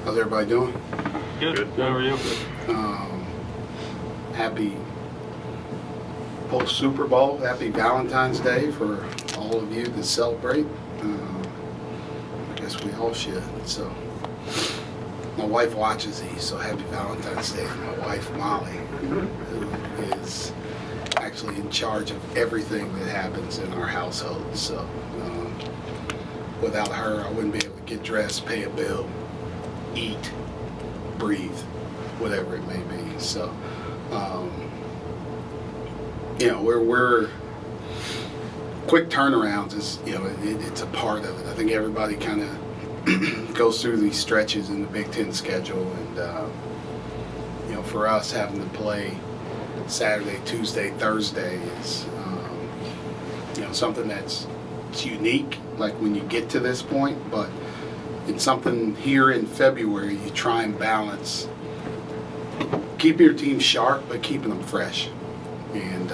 How's everybody doing? Good. How are you? Happy post-Super Bowl. Happy Valentine's Day for all of you that celebrate. I guess we all should. So, my wife watches these, so happy Valentine's Day to my wife, Molly, who is actually in charge of everything that happens in our household. So, without her, I wouldn't be able to get dressed, pay a bill, eat, breathe, whatever it may be. So, we're quick turnarounds is, it's a part of it. I think everybody kind of goes through these stretches in the Big Ten schedule, and for us having to play Saturday, Tuesday, Thursday is something that's unique. Like when you get to this point, but it's something here in February you try and balance. Keep your team sharp, but keeping them fresh. And,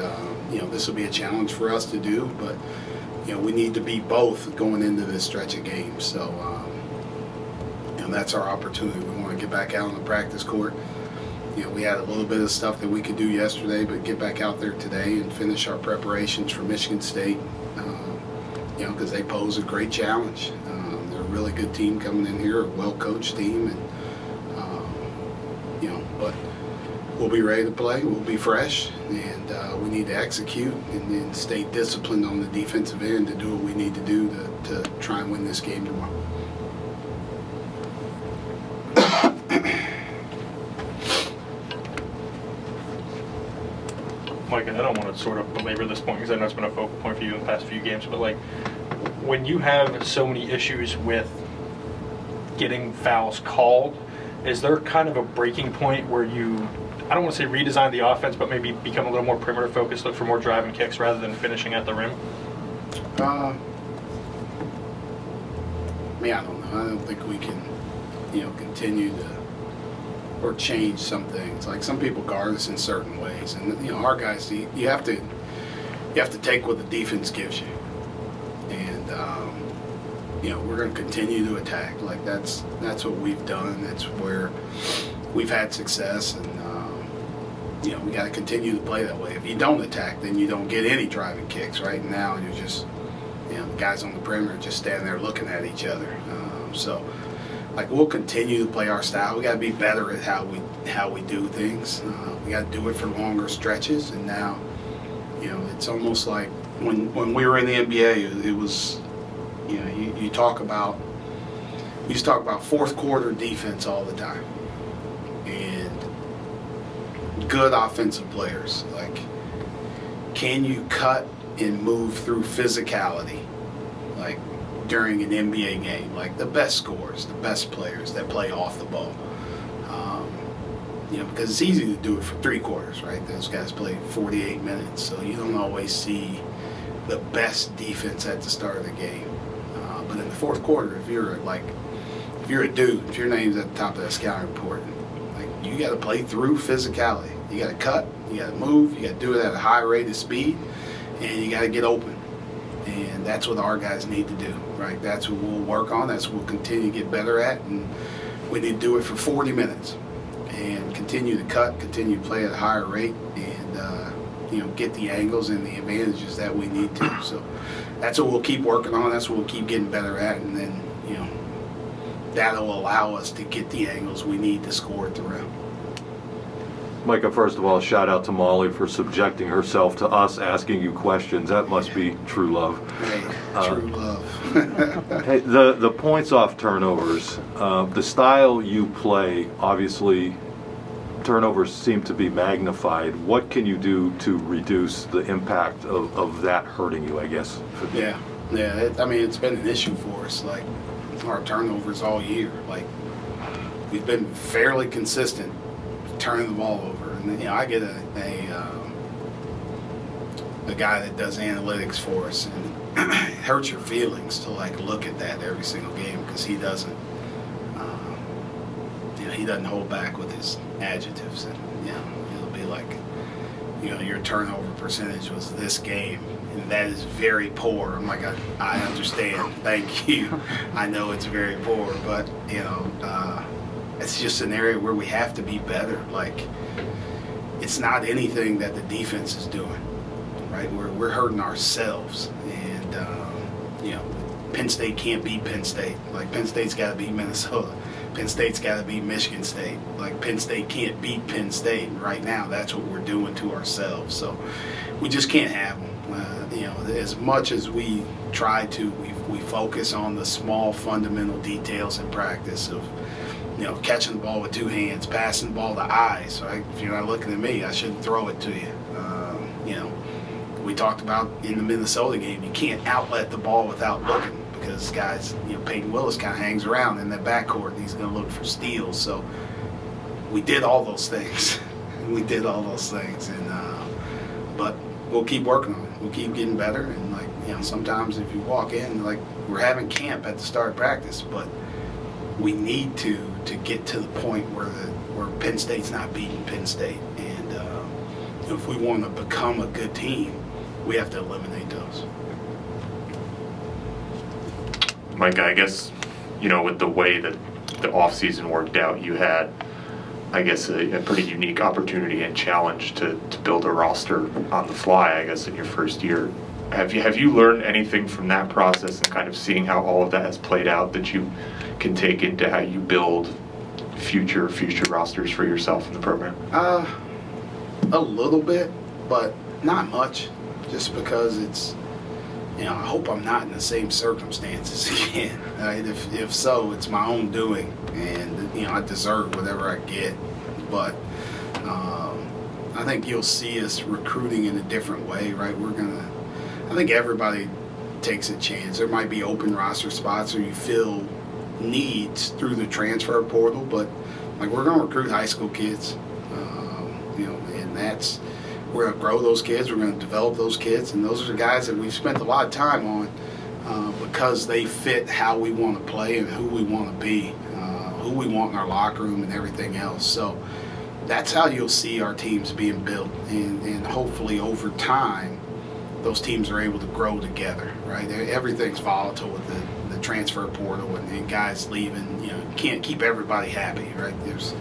this will be a challenge for us to do, but, we need to be both going into this stretch of games. So, that's our opportunity. We want to get back out on the practice court. We had a little bit of stuff that we could do yesterday, but get back out there today and finish our preparations for Michigan State, because they pose a great challenge. They're a really good team coming in here, a well-coached team, and, but we'll be ready to play. We'll be fresh, and we need to execute and stay disciplined on the defensive end to do what we need to do to try and win this game tomorrow. Mike, I don't want to sort of belabor this point because I know it's been a focal point for you in the past few games, but when you have so many issues with getting fouls called, is there kind of a breaking point where you, I don't want to say redesign the offense, but maybe become a little more perimeter focused, look for more driving kicks rather than finishing at the rim? I don't know. I don't think we can, continue to or change some things. Like some people guard us in certain ways, and our guys, you have to take what the defense gives you, and we're going to continue to attack. Like that's what we've done. That's where we've had success, and we got to continue to play that way. If you don't attack, then you don't get any driving kicks. Right now, you're just the guys on the perimeter just standing there looking at each other. So we'll continue to play our style. We got to be better at how we do things. We got to do it for longer stretches. And now, it's almost like when we were in the NBA, it was, you used to talk about fourth quarter defense all the time, and good offensive players. Like, can you cut and move through physicality? Like, during an NBA game, like the best scorers, the best players that play off the ball. Because it's easy to do it for 3 quarters, right? Those guys play 48 minutes, so you don't always see the best defense at the start of the game. But in the fourth quarter, if you're a dude, if your name's at the top of that scouting report, you got to play through physicality. You got to cut, you got to move, you got to do it at a high rate of speed, and you got to get open. And that's what our guys need to do, right? That's what we'll work on. That's what we'll continue to get better at. And we need to do it for 40 minutes and continue to cut, continue to play at a higher rate, and, get the angles and the advantages that we need to. So that's what we'll keep working on. That's what we'll keep getting better at. And then, that'll allow us to get the angles we need to score at the rim. Micah, first of all, shout out to Molly for subjecting herself to us asking you questions. That must be true love. Hey, true love. Hey, the points off turnovers, the style you play, obviously turnovers seem to be magnified. What can you do to reduce the impact of that hurting you, I guess? Yeah. It's been an issue for us. Like, our turnovers all year. Like, we've been fairly consistent turning the ball over, and I get a guy that does analytics for us, and it hurts your feelings to look at that every single game because he doesn't hold back with his adjectives, and it'll be like, your turnover percentage was this game, and that is very poor. I'm like, I understand, thank you. I know it's very poor, but it's just an area where we have to be better. Like, it's not anything that the defense is doing, right? We're hurting ourselves, and Penn State can't beat Penn State. Like, Penn State's got to beat Minnesota. Penn State's got to beat Michigan State. Like, Penn State can't beat Penn State. Right now, that's what we're doing to ourselves. So we just can't have them. As much as we try to, we focus on the small fundamental details in practice of, catching the ball with two hands, passing the ball to eyes, right? If you're not looking at me, I shouldn't throw it to you. We talked about in the Minnesota game, you can't outlet the ball without looking, because guys, Peyton Willis kind of hangs around in that backcourt, and he's going to look for steals. So we did all those things. But we'll keep working on it. We'll keep getting better. And sometimes if you walk in, we're having camp at the start of practice, but we need to get to the point where Penn State's not beating Penn State. And if we want to become a good team, we have to eliminate those. Mike, I guess, with the way that the offseason worked out, you had, I guess, a pretty unique opportunity and challenge to build a roster on the fly, I guess, in your first year. Have you learned anything from that process and kind of seeing how all of that has played out that you can take into how you build future rosters for yourself in the program? A little bit, but not much, just because it's, I hope I'm not in the same circumstances again. Right? If so, it's my own doing, and I deserve whatever I get. But I think you'll see us recruiting in a different way, right? I think everybody takes a chance. There might be open roster spots, or you fill needs through the transfer portal, but we're going to recruit high school kids, and we're going to grow those kids. We're going to develop those kids, and those are the guys that we've spent a lot of time on because they fit how we want to play and who we want to be, who we want in our locker room and everything else. So that's how you'll see our teams being built, and hopefully over time those teams are able to grow together, right? Everything's volatile with the transfer portal and guys leaving. You can't keep everybody happy, right? There's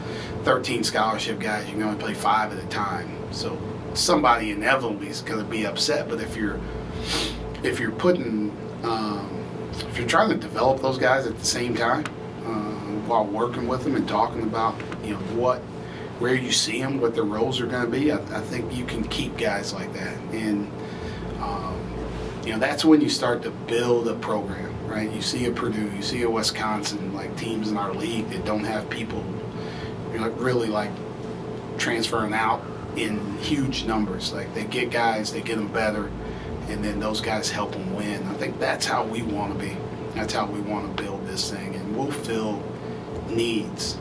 13 scholarship guys. You can only play 5 at a time. So somebody inevitably is going to be upset. But if you're trying to develop those guys at the same time while working with them and talking about where you see them, what their roles are going to be, I think you can keep guys like that. And that's when you start to build a program, right? You see a Purdue, you see a Wisconsin, teams in our league that don't have people really transferring out in huge numbers. They get guys, they get them better, and then those guys help them win. I think that's how we want to be. That's how we want to build this thing, and we'll fill needs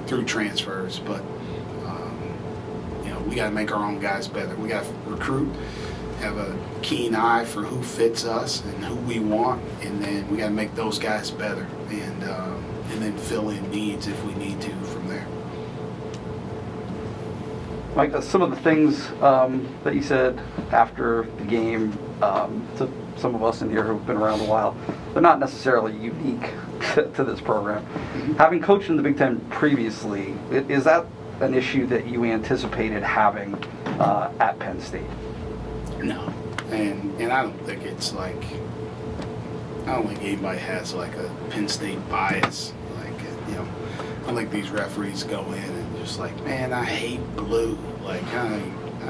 through transfers, but we got to make our own guys better. We got to recruit, have a keen eye for who fits us and who we want, and then we got to make those guys better, and then fill in needs if we need to from there. Mike, some of the things that you said after the game to some of us in here who've been around a while, they're not necessarily unique to this program. Mm-hmm. Having coached in the Big Ten previously, is that an issue that you anticipated having at Penn State? No, and I don't think it's I don't think anybody has a Penn State bias. I don't think these referees go in and just man, I hate blue. I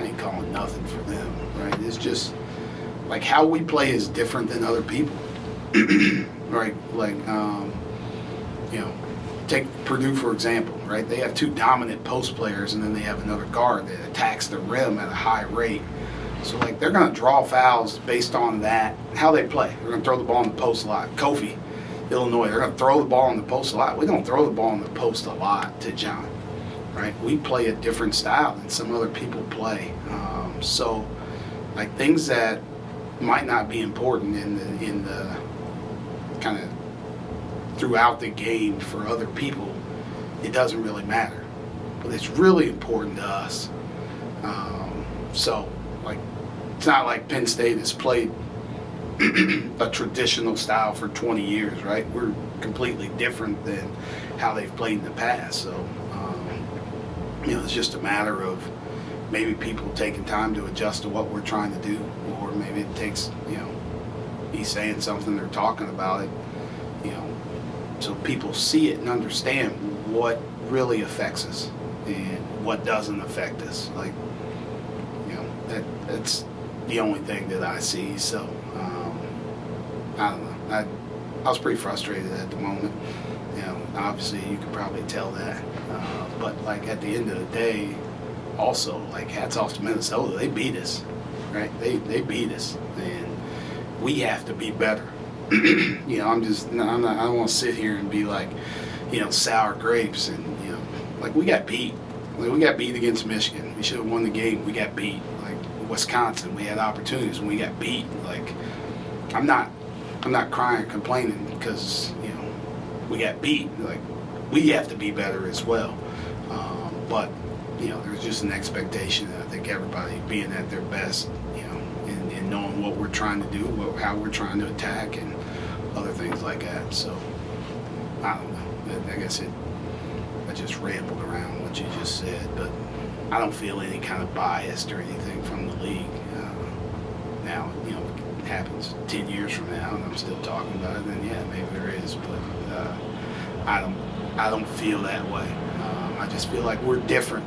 ain't calling nothing for them, right? It's just how we play is different than other people, right? Take Purdue for example, right? They have 2 dominant post players, and then they have another guard that attacks the rim at a high rate. So they're going to draw fouls based on that, how they play. They're going to throw the ball in the post a lot. Kofi, Illinois, they're going to throw the ball in the post a lot. We don't throw the ball in the post a lot to John, right? We play a different style than some other people play. So things that might not be important in the kind of throughout the game for other people, it doesn't really matter. But it's really important to us. It's not like Penn State has played a traditional style for 20 years, right? We're completely different than how they've played in the past. So, it's just a matter of maybe people taking time to adjust to what we're trying to do, or maybe it takes, he's saying something, they're talking about it, so people see it and understand what really affects us and what doesn't affect us. Like, that's the only thing that I see. So, I don't know. I was pretty frustrated at the moment. Obviously you could probably tell that. But like at the end of the day, also, like, hats off to Minnesota. They beat us, right? They beat us, and we have to be better. I don't want to sit here and be like, sour grapes, and like, we got beat. Like, we got beat against Michigan. We should have won the game. We got beat. Like Wisconsin, we had opportunities and we got beat. Like, I'm not crying, complaining because we got beat. Like, we have to be better as well. But there's just an expectation that I think everybody being at their best, and knowing what we're trying to do, how we're trying to attack, and other things like that. So, I don't know. I guess I just rambled around what you just said, but I don't feel any kind of bias or anything from the league. Now, it happens 10 years from now, and I'm still talking about it, then yeah, maybe there is, but I don't feel that way. I just feel like we're different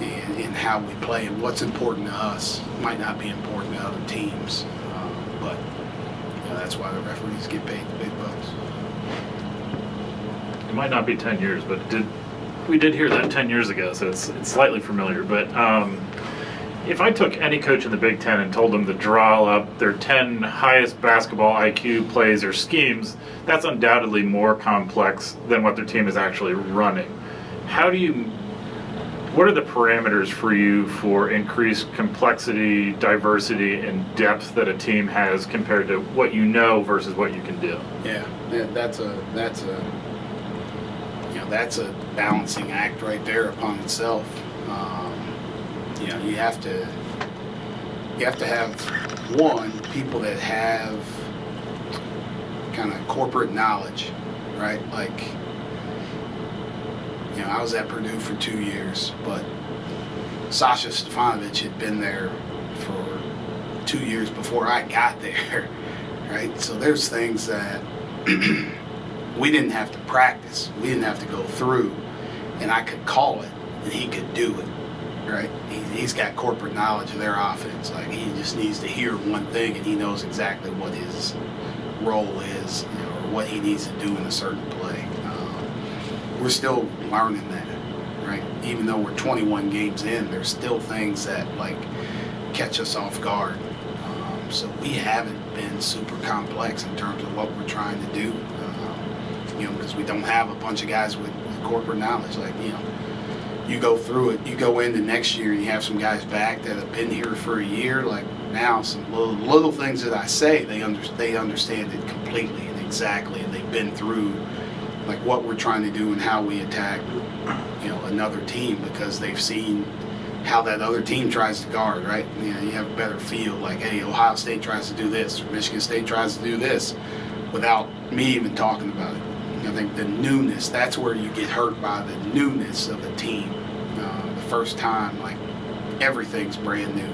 in how we play, and what's important to us might not be important to other teams. But that's why the referees get paid the big bucks. It might not be 10 years, but we did hear that 10 years ago, so it's slightly familiar. But if I took any coach in the Big Ten and told them to draw up their 10 highest basketball IQ plays or schemes, that's undoubtedly more complex than what their team is actually running. What are the parameters for you for increased complexity, diversity, and depth that a team has compared to what you know versus what you can do? Yeah, that's a balancing act right there upon itself. You have to have people that have kind of corporate knowledge, right? Like, I was at Purdue for 2 years, but Sasha Stefanovic had been there for 2 years before I got there, right? So there's things that we didn't have to practice. We didn't have to go through, and I could call it, and he could do it, right? He's got corporate knowledge of their offense. Like, he just needs to hear one thing, and he knows exactly what his role is, or what he needs to do in a certain play. We're still learning that, right? Even though we're 21 games in, there's still things that, like, catch us off guard. So we haven't been super complex in terms of what we're trying to do, because we don't have a bunch of guys with corporate knowledge. Like, you go through it, you go into next year and you have some guys back that have been here for a year. Like, now some little things that I say, they understand it completely and exactly, and they've been through like what we're trying to do and how we attack, another team, because they've seen how that other team tries to guard, right? You have a better feel, like, hey, Ohio State tries to do this, or Michigan State tries to do this, without me even talking about it. I think the newness, that's where you get hurt by the newness of a team. The first time, like, everything's brand new,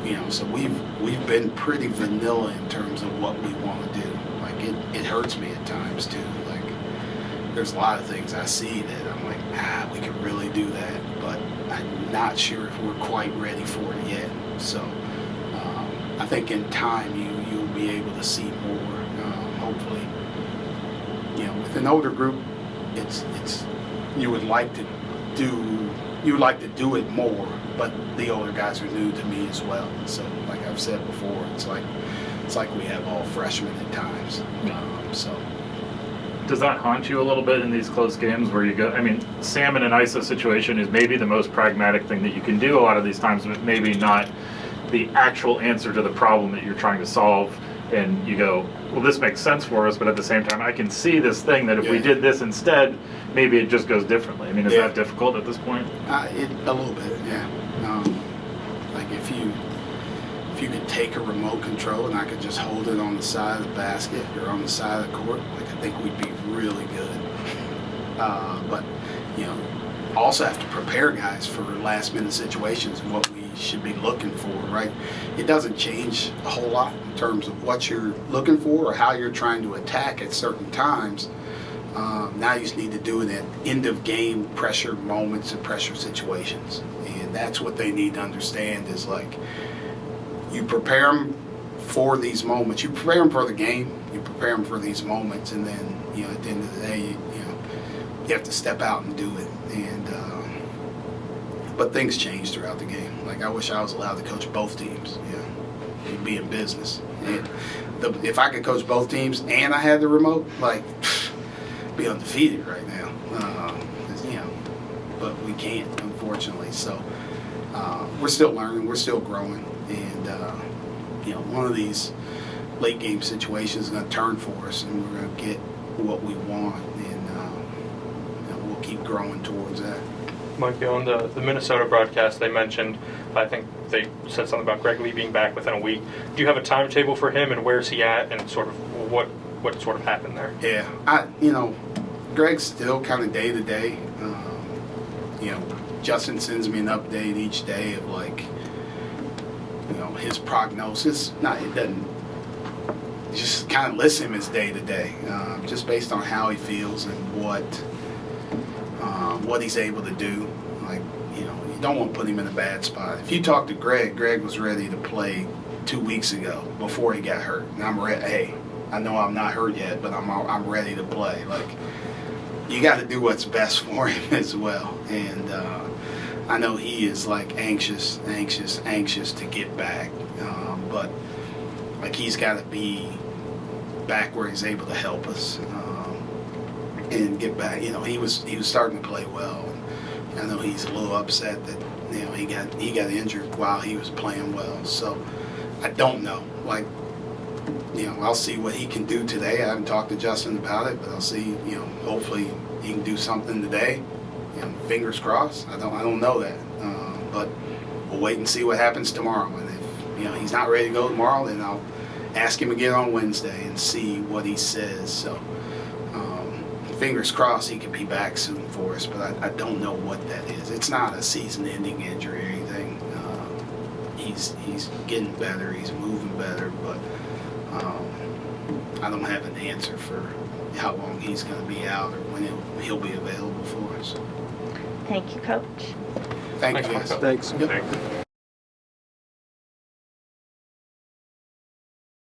and so we've been pretty vanilla in terms of what we want to do. Like, it hurts me at times too. Like, there's a lot of things I see that I'm like, we could really do that, but I'm not sure if we're quite ready for it yet. So I think in time you'll be able to see more. Hopefully, with an older group, it's you would like to do it more, but the older guys are new to me as well. So, like I've said before, it's like we have all freshmen at times. So. Does that haunt you a little bit in these close games where you go, I mean, Sam in an ISO situation is maybe the most pragmatic thing that you can do a lot of these times, but maybe not the actual answer to the problem that you're trying to solve. And you go, well, this makes sense for us, but at the same time, I can see this thing that if we did this instead, maybe it just goes differently. I mean, is that difficult at this point? A little bit, yeah. Like if you if you could take a remote control and I could just hold it on the side of the basket or on the side of the court, like, I think we'd be really good. But, you know, also have to prepare guys for last minute situations and what we should be looking for, right? It doesn't change a whole lot in terms of what you're looking for or how you're trying to attack at certain times. Now you just need to do it at end of game pressure moments and pressure situations. And that's what they need to understand is, like, you prepare them for these moments. You prepare them for the game. You prepare them for these moments. And then, you know, at the end of the day, you have to step out and do it. And but things change throughout the game. Like, I wish I was allowed to coach both teams. It'd be in business. And if I could coach both teams and I had the remote, like, be undefeated right now. You know, but we can't, unfortunately. So we're still learning. We're still growing. And you know, one of these late game situations is going to turn for us, and we're going to get what we want. And you know, we'll keep growing towards that. Mike, on the Minnesota broadcast, they mentioned, I think they said something about Greg Lee being back within a week. Do you have a timetable for him, and where's he at, and sort of what sort of happened there? Yeah, you know, Greg's still kind of day to day. You know, Justin sends me an update each day of, like, you know, his prognosis. It doesn't just kind of list him as day to day, just based on how he feels and what he's able to do. Like, you know, you don't want to put him in a bad spot. If you talk to Greg was ready to play 2 weeks ago before he got hurt, and I'm ready. Hey, I know I'm not hurt yet, but I'm ready to play. Like, you got to do what's best for him as well. And I know he is, like, anxious to get back. But, like, he's got to be back where he's able to help us and get back. You know, he was starting to play well. And I know he's a little upset that, you know, he got injured while he was playing well. So I don't know. Like, you know, I'll see what he can do today. I haven't talked to Justin about it, but I'll see. You know, hopefully he can do something today. You know, fingers crossed. I don't know that, but we'll wait and see what happens tomorrow. And if, you know, he's not ready to go tomorrow, then I'll ask him again on Wednesday and see what he says. So fingers crossed he can be back soon for us, but I don't know what that is. It's not a season-ending injury or anything. He's getting better. He's moving better, but I don't have an answer for how long he's going to be out or when he'll be available for us. Thank you, Coach. Thank you, Thanks, guys. Thanks. Yep. Thanks.